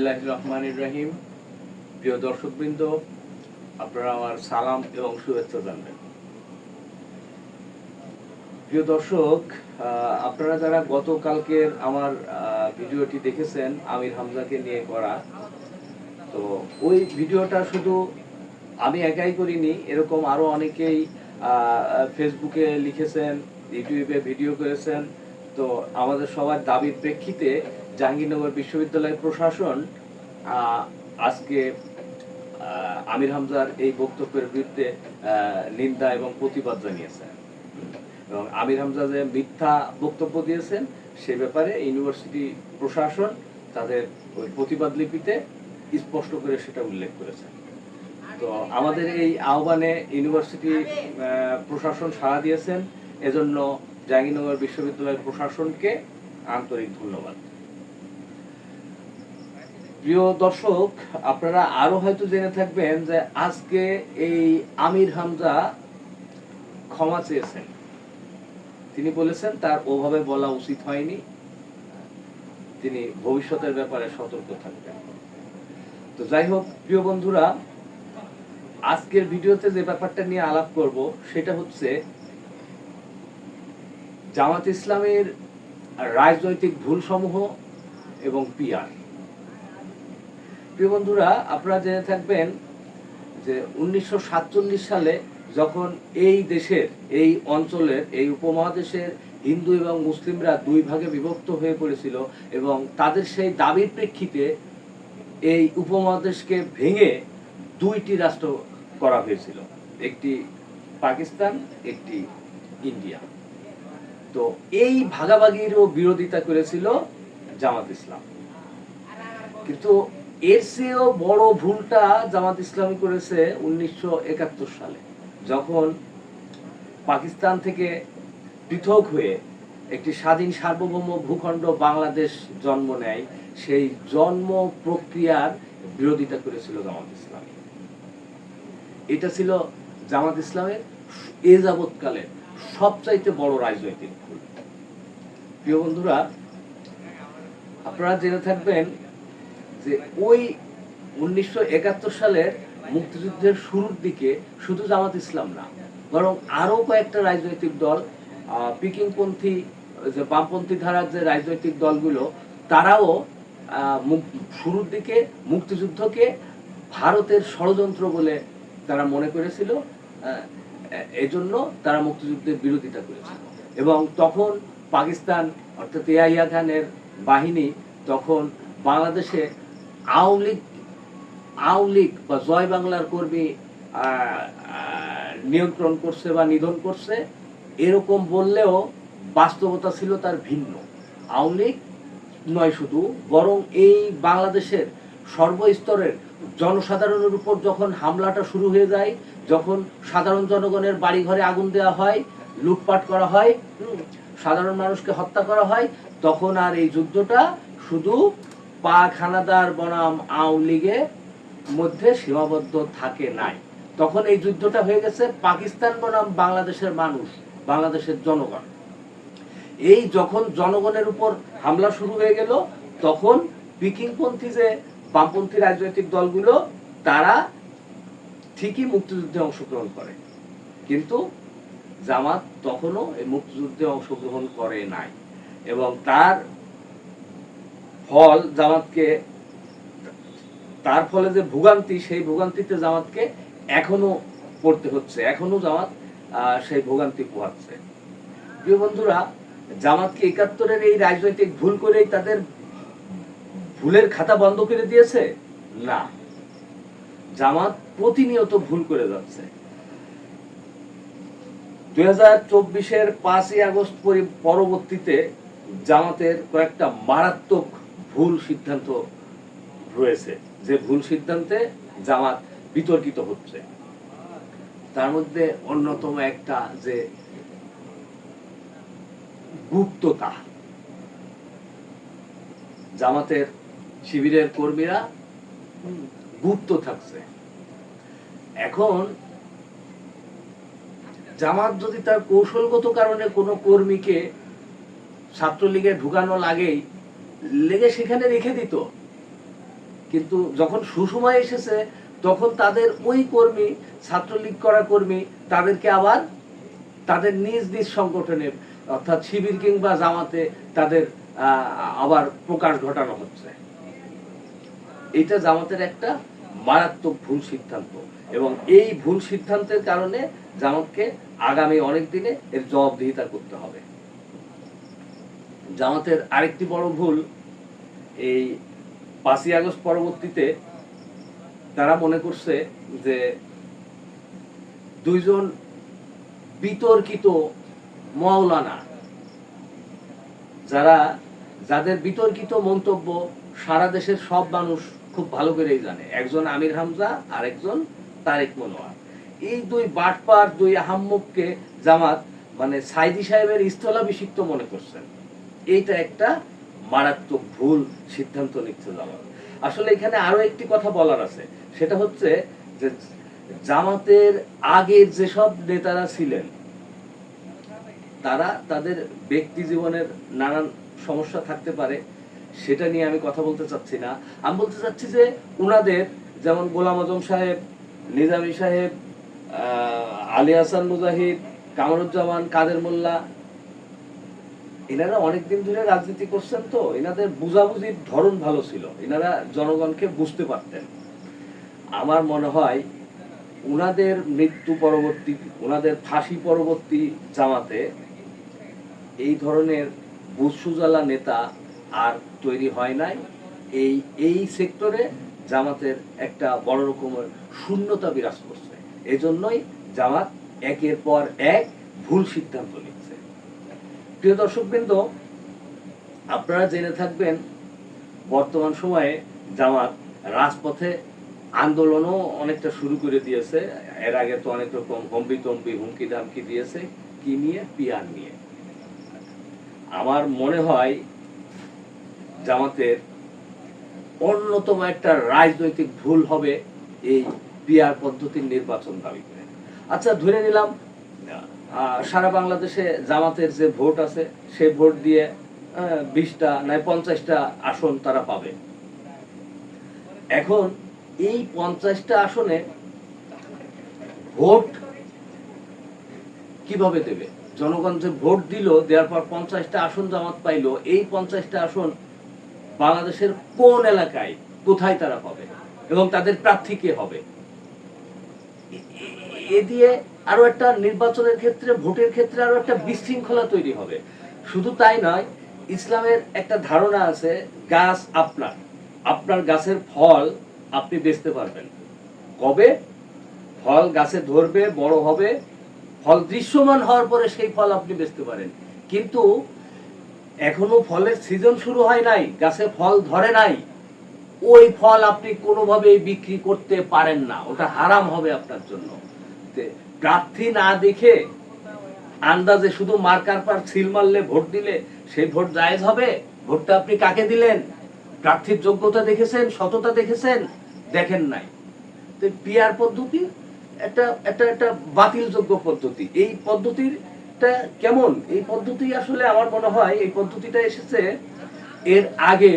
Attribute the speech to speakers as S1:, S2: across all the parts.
S1: বিসমিল্লাহির রহমানির রহিম। প্রিয় দর্শকবৃন্দ, আপনারা আমার সালাম এবং শুভেচ্ছা জানবেন। প্রিয় দর্শক, আপনারা যারা গতকালকের আমার ভিডিওটি দেখেছেন আমির হামজাকে নিয়ে করা, তো ওই ভিডিওটা শুধু আমি একাই করিনি, এরকম আরো অনেকেই ফেসবুকে লিখেছেন, ইউটিউবে ভিডিও করেছেন। তো আমাদের সবার দাবির প্রেক্ষিতে জাহাঙ্গীরনগর বিশ্ববিদ্যালয় প্রশাসন আজকে আমির হামজার এই বক্তব্যের বিরুদ্ধে নিন্দা এবং প্রতিবাদ জানিয়েছে এবং আমির হামজা যে মিথ্যা বক্তব্য দিয়েছেন সে ব্যাপারে ইউনিভার্সিটি প্রশাসন তাদের ওই প্রতিবাদ লিপিতে স্পষ্ট করে সেটা উল্লেখ করেছে। তো আমাদের এই আহ্বানে ইউনিভার্সিটি প্রশাসন সাড়া দিয়েছেন, এজন্য জাহাঙ্গীরনগর বিশ্ববিদ্যালয় প্রশাসনকে আন্তরিক ধন্যবাদ। প্রিয় দর্শক, আপনারা আরো হয়তো জেনে থাকবেন যে আজকে এই আমির হামজা ক্ষমা চেয়েছেন। তিনি বলেছেন তার ওভাবে বলা উচিত হয়নি, তিনি ভবিষ্যতের ব্যাপারে সতর্ক থাকবেন। তো যাই হোক প্রিয় বন্ধুরা, আজকের ভিডিওতে যে ব্যাপারটা নিয়ে আলাপ করব সেটা হচ্ছে জামাত ইসলামের রাজনৈতিক ভুলসমূহ এবং পিআর। প্রিয় বন্ধুরা, আপনারা জেনে থাকবেন যে 1947 সালে যখন এই দেশের, এই অঞ্চলের, এই উপমহাদেশের হিন্দু এবং মুসলিমরা দুই ভাগে বিভক্ত হয়ে পড়েছিল এবং তাদের সেই দাবির প্রেক্ষিতে এই উপমহাদেশকে ভেঙে দুইটি রাষ্ট্র করা হয়েছিল, একটি পাকিস্তান, একটি ইন্ডিয়া। তো এই ভাগাভাগিরও বিরোধিতা করেছিল জামাত ইসলাম। কিন্তু এর চেয়েও বড় ভুলটা জামাত ইসলামী করেছে 1971 সালে, যখন পাকিস্তান থেকে পৃথক হয়ে একটি স্বাধীন সার্বভৌম ভূখণ্ড বাংলাদেশ জন্ম নেয়। সেই জন্ম প্রক্রিয়ার বিরোধিতা করেছিল জামাত ইসলামী। এটা ছিল জামাত ইসলামের এ যাবৎকালের সবচাইতে বড় রাজনৈতিক ভুল। প্রিয় বন্ধুরা, আপনারা জেনে থাকবেন যে ওই 1971 সালের মুক্তিযুদ্ধের শুরুর দিকে শুধু জামাত ইসলাম না, বরং আরো কয়েকটা রাজনৈতিক দল, পিকিংপন্থী, যে বামপন্থী ধারার যে রাজনৈতিক দলগুলো, তারাও শুরুর দিকে মুক্তিযুদ্ধকে ভারতের ষড়যন্ত্র বলে তারা মনে করেছিল, এজন্য তারা মুক্তিযুদ্ধের বিরোধিতা করেছিল। এবং তখন পাকিস্তান অর্থাৎ ইয়াহিয়া খানের বাহিনী তখন বাংলাদেশে আওয়ামী লীগ বা জয় বাংলার কর্মী নিয়ন্ত্রণ করছে বা নিধন করছে, এরকম বললেও বাস্তবতা ছিল তার ভিন্ন। আওয়ামী লীগ নয় শুধু, বরং এই বাংলাদেশের সর্বস্তরের জনসাধারণের উপর যখন হামলাটা শুরু হয়ে যায়, যখন সাধারণ জনগণের বাড়ি ঘরে আগুন দেওয়া হয়, লুটপাট করা হয়, সাধারণ মানুষকে হত্যা করা হয়, তখন আর এই যুদ্ধটা শুধু পাক হানাদার বনাম আওয়ামী লীগের মধ্যে সীমাবদ্ধ থাকে নাই। তখন এই যুদ্ধটা হয়ে গেছে পাকিস্তান বনাম বাংলাদেশের মানুষ, বাংলাদেশের জনগণ। এই যখন জনগণের উপর হামলা শুরু হয়ে গেল, তখন পিকিংপন্থী যে বামপন্থী রাজনৈতিক দলগুলো, তারা ঠিকই মুক্তিযুদ্ধে অংশগ্রহণ করে, কিন্তু জামাত তখনও এই মুক্তিযুদ্ধে অংশগ্রহণ করে নাই। এবং তার ফল জামাতকে, তার ফলে যে ভোগান্তি, সেই ভোগান্তিতে জামাতকে এখনো পড়তে হচ্ছে, এখনো জামাত সেই ভোগান্তি পোহাচ্ছে। প্রিয় বন্ধুরা, জামাতকে 71-এর এই রাজনৈতিক ভুল করেই তাদের ভুলের খাতা বন্ধ করে দিয়েছে? না, জামাত প্রতিনিয়ত ভুল করে যাচ্ছে। 2024-এর 5ই আগস্ট পরবর্তীতে জামাতের কয়েকটা মারাত্মক ভুল সিদ্ধান্ত রয়েছে, যে ভুল সিদ্ধান্তে জামাত বিতর্কিত হচ্ছে। তার মধ্যে অন্যতম একটা যে গুপ্ততা, জামাতের শিবিরের কর্মীরা গুপ্ত থাকছে। এখন জামাত যদি তার কৌশলগত কারণে কোনো কর্মীকে ছাত্রলীগে ঢুকানো লেগে সেখানে রেখে দিত, কিন্তু যখন সুসময় এসেছে তখন তাদের ওই কর্মী, ছাত্রলীগ করা কর্মী, তাদেরকে আবার তাদের নিজ নিজ সংগঠনে অর্থাৎ শিবির কিংবা জামাতে তাদের আবার প্রকাশ ঘটানো হচ্ছে। এটা জামাতের একটা মারাত্মক ভুল সিদ্ধান্ত, এবং এই ভুল সিদ্ধান্তের কারণে জামাতকে আগামী অনেক দিনে এর জবাবদিহিতা করতে হবে। জামাতের আরেকটি বড় ভুল, এই 5ই আগস্ট পরবর্তীতে তারা মনে করছে যে দুইজন বিতর্কিত মাওলানা, যাদের বিতর্কিত মন্তব্য সারা দেশের সব মানুষ খুব ভালো করেই জানে, একজন আমির হামজা আর একজন তারেক মনোয়ার, এই দুই বাটপার, দুই আহাম্মককে জামাত মানে সাইদি সাহেবের স্থলাভিষিক্ত মনে করছেন। এইটা একটা মারাত্মক ভুল সিদ্ধান্ত নিচ্ছে জামাত। আসলে এখানে আরো একটি কথা বলার আছে, সেটা হচ্ছে যে জামাতের আগের যেসব নেতারা ছিলেন তারা তাদের ব্যক্তি জীবনের নানান সমস্যা থাকতে পারে, সেটা নিয়ে আমি কথা বলতে চাচ্ছি না। আমি বলতে চাচ্ছি যে উনাদের যেমন গোলাম আজম সাহেব, নিজামী সাহেব, আলী হাসান মুজাহিদ, কামরুজ্জামান, কাদের মোল্লা, এনারা অনেকদিন ধরে রাজনীতি করছেন, তো এনাদের বুঝাবুঝির ধরন ভালো ছিল, এনারা জনগণকে বুঝতে পারতেন। আমার মনে হয় উনাদের মৃত্যু পরবর্তী, উনাদের ফাঁসি পরবর্তী জামাতে এই ধরনের বুঝসুজালা নেতা আর তৈরি হয় নাই। এই সেক্টরে জামাতের একটা বড় রকমের শূন্যতা বিরাজ করছে। এজন্যই জামাত একের পর এক ভুল সিদ্ধান্ত নিচ্ছে। প্রিয় দর্শকবৃন্দ, আপনারা জেনে থাকবেন বর্তমান সময়ে জামাত রাজপথে আন্দোলনও অনেকটা শুরু করে দিয়েছে। এর আগে তো অনেক রকম হম্বিতম্বি হুমকি ধামকি দিয়েছে। কি নিয়ে? পিয়ার নিয়ে। আমার মনে হয় জামাতের অন্যতম একটা রাজনৈতিক ভুল হবে এই পিয়ার পদ্ধতির নির্বাচন দাবি করে। আচ্ছা, ধরে নিলাম সারা বাংলাদেশে জামাতের যে ভোট আছে সে ভোট দিয়ে 20টা নয় 50টা আসন তারা পাবে। এখন এই 50টা আসনে ভোট কিভাবে দেবে? জনগণ যে ভোট দিল, দেওয়ার পর 50টা আসন জামাত পাইলো, এই 50টা আসন বাংলাদেশের কোন এলাকায় কোথায় তারা পাবে এবং তাদের প্রার্থী কে হবে? এ দিয়ে আরো একটা নির্বাচনের ক্ষেত্রে, ভোটের ক্ষেত্রে আরো একটা বিশৃঙ্খলা তৈরি হবে। শুধু তাই নয়, ইসলামের একটা ধারণা আছে, গাছ আপনার গাছের ফল আপনি বেচতে পারবেন। কবে? ফল গাছে ধরবে, বড় হবে, ফল দৃশ্যমান হওয়ার পরে সেই ফল আপনি বেচতে পারেন। কিন্তু এখনো ফলের সিজন শুরু হয় নাই, গাছে ফল ধরে নাই, ওই ফল আপনি কোনোভাবেই বিক্রি করতে পারেন না, ওটা হারাম হবে আপনার জন্য। প্রার্থী না দেখে আন্দাজে শুধু মার্কার পর সিল মারলে ভোট দিলে সেই ভোট জায়েজ হবে? ভোটটা আপনি কাকে দিলেন? প্রার্থীর যোগ্যতা দেখেছেন, সততা দেখেছেন? দেখেন নাই। তো পিআর পদ্ধতি একটা বাতিলযোগ্য পদ্ধতি। এই পদ্ধতিটা কেমন? এই পদ্ধতি আসলে আমার মনে হয় এই পদ্ধতিটা এসেছে এর আগে,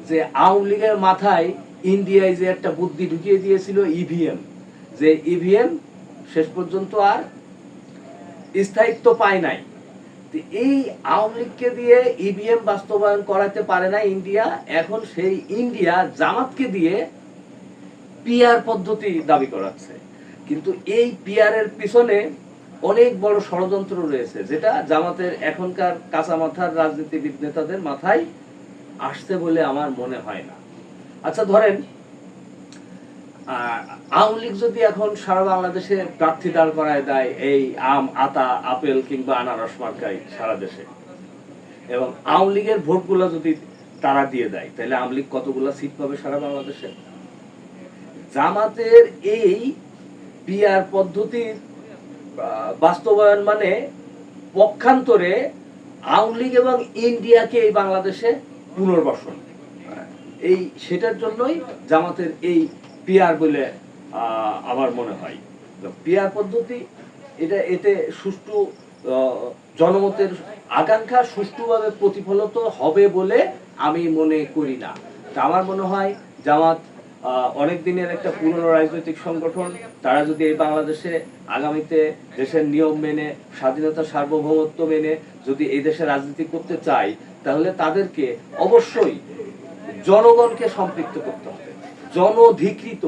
S1: যে আওয়ামী লীগের মাথায় ইন্ডিয়ায় যে একটা বুদ্ধি ঢুকিয়ে দিয়েছিল ইভিএম, যে ইভিএম শেষ পর্যন্ত আর স্থায়িত্ব পায় নাই। এই আওয়ামী লীগকে দিয়ে ইভিএম বাস্তবায়ন করাতে পারে না ইন্ডিয়া। এখন সেই ইন্ডিয়া জামাতকে দিয়ে পিআর পদ্ধতি দাবি করাচ্ছে। কিন্তু এই পিআর এর পিছনে অনেক বড় ষড়যন্ত্র রয়েছে, যেটা জামাতের এখনকার কাঁচা মাথার রাজনীতিবিদ নেতাদের মাথায় আসছে বলে আমার মনে হয় না। আচ্ছা, ধরেন আওয়ামী লীগ যদি এখন সারা বাংলাদেশে প্রার্থী দাঁড় করায় দেয়, এই আম, আতা, আপেল কিংবা আনারস মার্কায় সারা দেশে, এবং আওয়ামী লীগের ভোটগুলো যদি তারা দিয়ে দেয়, তাহলে আওয়ামী লীগ কতগুলো সিট পাবে সারা বাংলাদেশে? জামাতের এই পিআর পদ্ধতির বাস্তবায়ন মানে পক্ষান্তরে আওয়ামী লীগ এবং ইন্ডিয়াকে এই বাংলাদেশে পুনর্বাসন, এই সেটার জন্যই জামাতের এই পিআর বলে আমার মনে হয়। পিআর পদ্ধতি এতে সুষ্ঠু জনমতের আকাঙ্ক্ষা সুষ্ঠুভাবে প্রতিফলিত হবে বলে আমি মনে করি না। তা আমার মনে হয় জামাত অনেক দিনের একটা পুরনো রাজনৈতিক সংগঠন, তারা যদি এই বাংলাদেশে আগামীতে দেশের নিয়ম মেনে, স্বাধীনতা সার্বভৌমত্ব মেনে যদি এই দেশে রাজনীতি করতে চায়, তাহলে তাদেরকে অবশ্যই জনগণকে সম্পৃক্ত করতে হবে। জনধিকৃত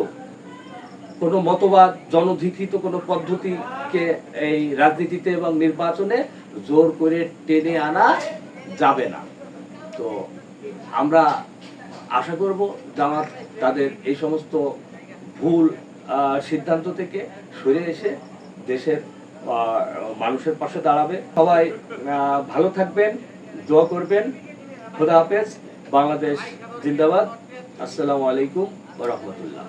S1: কোনো মতবাদ, জনধিকৃত কোনো পদ্ধতিকে এই রাজনীতিতে এবং নির্বাচনে জোর করে টেনে আনা যাবে না। তো আমরা আশা করব জামাত তাদের এই সমস্ত ভুল সিদ্ধান্ত থেকে সরে এসে দেশের মানুষের পাশে দাঁড়াবে। সবাই ভালো থাকবেন, দোয়া করবেন। খোদা হাফেজ। বাংলাদেশ জিন্দাবাদ। আসসালামু আলাইকুম ওয়া রাহমাতুল্লাহ।